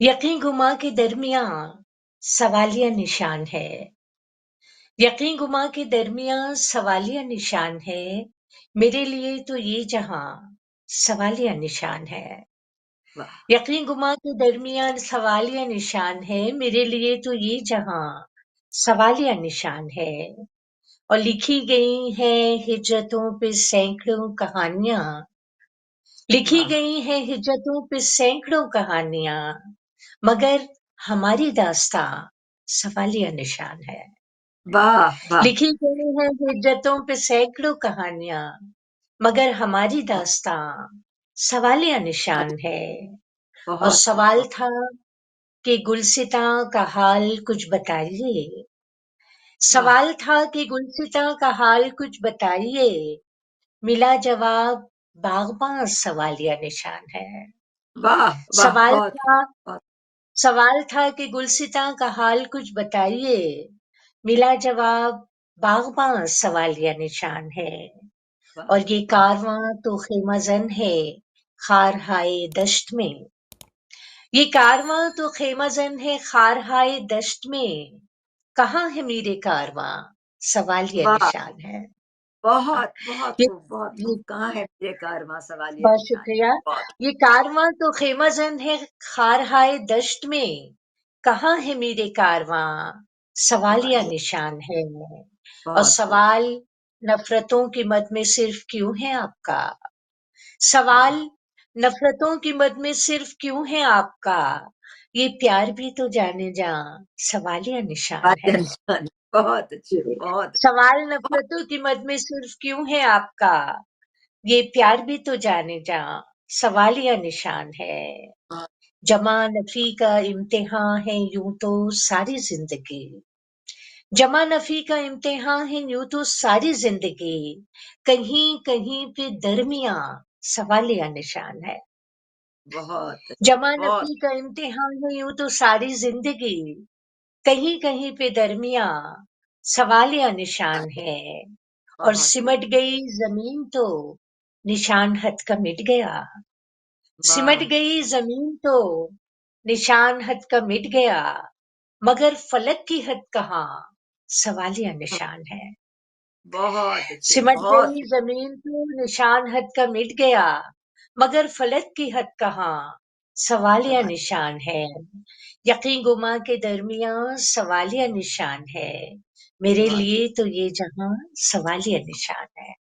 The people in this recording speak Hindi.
यकीन गुमा के दरमियां सवालिया निशान है। यकीन गुमा के दरमियां सवालिया निशान है। मेरे लिए तो ये जहां सवालिया निशान है। वाह यकीन गुमा के दरमियां सवालिया निशान है। मेरे लिए तो ये जहां सवालिया निशान है। और लिखी गई हैं हिजरतों पे सैकड़ों कहानियां। लिखी वाह गई हैं हिजरतों पे सैकड़ों कहानियां, मगर हमारी दास्तां सवालिया निशान है। वाह वाह। लिखी गई हैं हिजरतों पे सैकड़ों कहानियां, मगर हमारी दास्तां सवालिया निशान है। और बहुत सवाल बहुत। था कि गुलसिता का हाल कुछ बताइए। वाह सवाल था कि गुलसिता का हाल कुछ बताइए। मिला जवाब बागबां सवालिया निशान है। वाह वाह। सवाल बहुत था बहुत सवाल था कि गुलसिता का हाल कुछ बताइए। मिला जवाब बागबां सवालिया निशान है। वाह और ये वाह। कारवां तो खेमाजन है खार हाय दश्त में। ये कारवां तो खेमाजन है खार हाय दश्त में। कहाँ है मेरे कारवां सवालिया वाह निशान है। बहुत बहुत ये खूब बहुत ये खूब। कहाँ है मेरे कारवां सवाल ये बहुत निशान है। शुक्रिया। बहुत ये कारवां तो खेमाजन है खार हाय दश्त में। कहाँ है मेरे कारवां सवालिया सवाल निशान है। और बहुत खूब। सवाल नफरतों की मद में सिर्फ क्यों है आपका। सवाल वाह नफरतों की मद में सिर्फ क्यों है आपका। ये प्यार भी तो जाने जा सवालिया निशान सवाल है। ये निशान है। बहुत अच्छे ये बहुत सवाल बहुत नफरतों की मद में सिर्फ क्यों है आपका। ये प्यार भी तो जाने जा सवालिया निशान है। बहुत। जमा नफी का इम्तिहान है यूं तो सारी जिंदगी। जमा नफी का इम्तिहान है यूं तो सारी जिंदगी। कहीं कहीं पे दरमिया सवालिया निशान है। बहुत जमा बहुत नफी का इम्तिहान है यूं तो सारी जिंदगी। कहीं कहीं पे दरमिया सवालिया निशान है। और बहुत खूब। सिमट गई जमीन तो निशान हद का मिट गया। सिमट वाह गई जमीन तो निशान हद का मिट गया, मगर फलक की हद कहाँ सवालिया निशान है। बहुत अच्छे सिमट बहुत। गई जमीन तो निशान हद का मिट गया, मगर फलक की हद कहाँ सवालिया सवाल निशान है। यकीन गुमा के दरमियान सवालिया निशान है। मेरे बहुत लिए तो ये जहां सवालिया निशान है।